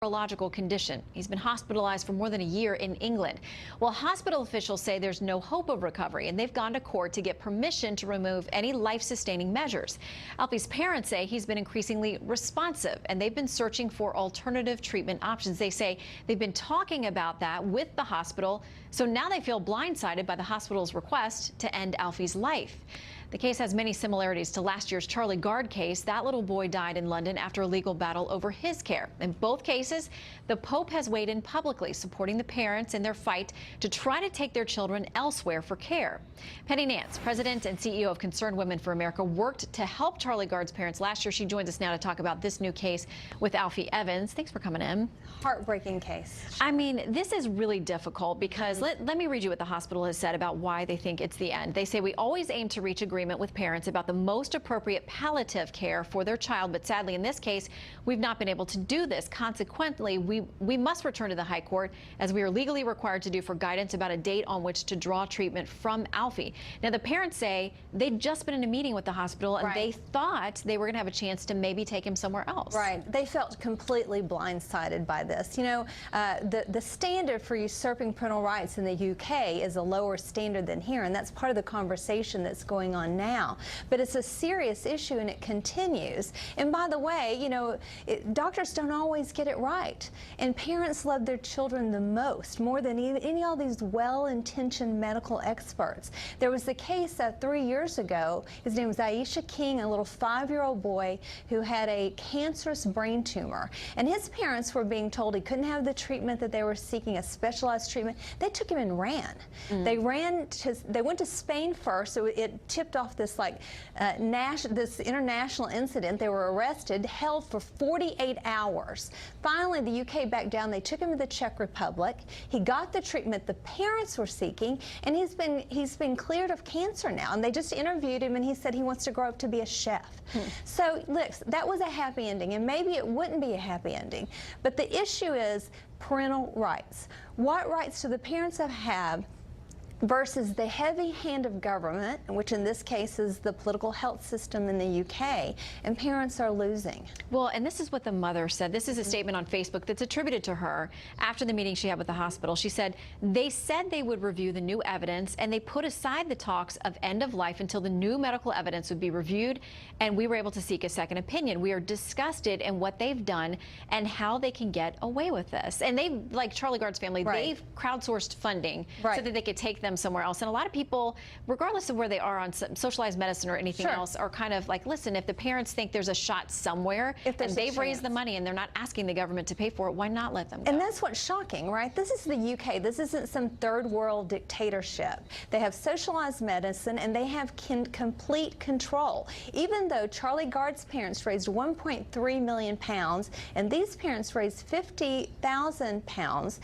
neurological condition. He's been hospitalized for more than a year in England. Well, hospital officials say there's no hope of recovery, and they've gone to court to get permission to remove any life-sustaining measures. Alfie's parents say he's been increasingly responsive, and they've been searching for alternative treatment options. They say they've been talking about that with the hospital, so now they feel blindsided by the hospital's request to end Alfie's life. The case has many similarities to last year's Charlie Gard case. That little boy died in London after a legal battle over his care. In both cases, the Pope has weighed in publicly, supporting the parents in their fight to try to take their children elsewhere for care. Penny Nance, president and CEO of Concerned Women for America, worked to help Charlie Gard's parents last year. She joins us now to talk about this new case with Alfie Evans. Thanks for coming in. Heartbreaking case. I mean, this is really difficult because let me read you what the hospital has said about why they think it's the end. They say, we always aim to reach agreement with parents about the most appropriate palliative care for their child, but sadly in this case we've not been able to do this. Consequently, we must return to the High Court, as we are legally required to do, for guidance about a date on which to draw treatment from Alfie. Now the parents say they'd just been in a meeting with the hospital and they thought they were going to have a chance to maybe take him somewhere else. Right. They felt completely blindsided by this. You know, the standard for usurping parental rights in the UK is a lower standard than here, and that's part of the conversation that's going on now. But it's a serious issue and it continues. And by the way, you know, doctors don't always get it right. And parents love their children the most, more than any all these well-intentioned medical experts. There was the case 3 years ago. His name was Aisha King, a little 5-year-old boy who had a cancerous brain tumor. And his parents were being told he couldn't have the treatment that they were seeking, a specialized treatment. They took him and ran. They went to Spain first, so it tipped off this this international incident. They were arrested, held for 48 hours. Finally, the UK backed down. They took him to the Czech Republic. He got the treatment the parents were seeking, and he's been cleared of cancer now. And they just interviewed him, and he said he wants to grow up to be a chef. So, look, that was a happy ending, and maybe it wouldn't be a happy ending. But the issue is parental rights. What rights do the parents have versus the heavy hand of government, which in this case is the political health system in the UK, and parents are losing. Well, and this is what the mother said. This is a statement on Facebook that's attributed to her after the meeting she had with the hospital. She said, they said they would review the new evidence, and they put aside the talks of end of life until the new medical evidence would be reviewed, and we were able to seek a second opinion. We are disgusted in what they've done and how they can get away with this. And they, like Charlie Gard's family, they've crowdsourced funding so that they could take them somewhere else. And a lot of people, regardless of where they are on socialized medicine or anything else, are kind of like, listen, if the parents think there's a shot somewhere and they've raised the money and they're not asking the government to pay for it, why not let them go? And that's what's shocking, right? This is the UK. This isn't some third world dictatorship. They have socialized medicine and they have complete control. Even though Charlie Gard's parents raised £1.3 million and these parents raised £50,000,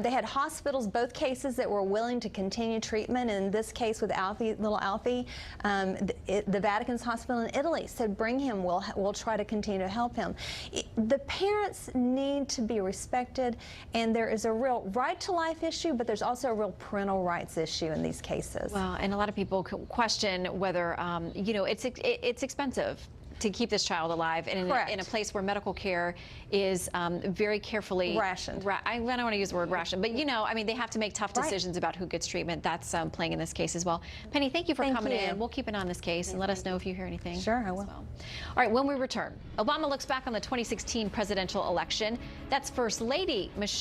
they had hospitals, both cases, that were willing to continue treatment. In this case with Alfie, little Alfie, the Vatican's hospital in Italy said, bring him, we'll try to continue to help him. The parents need to be respected, and there is a real right to life issue, but there's also a real parental rights issue in these cases. Well, and a lot of people question whether, you know, it's expensive to keep this child alive in a place where medical care is very carefully rationed. I don't want to use the word ration, but you know, I mean, they have to make tough decisions about who gets treatment. That's playing in this case as well. Penny, thank you for coming in. We'll keep an eye on this case and let us know if you hear anything. Sure, I will. All right, when we return, Obama looks back on the 2016 presidential election. That's First Lady Michelle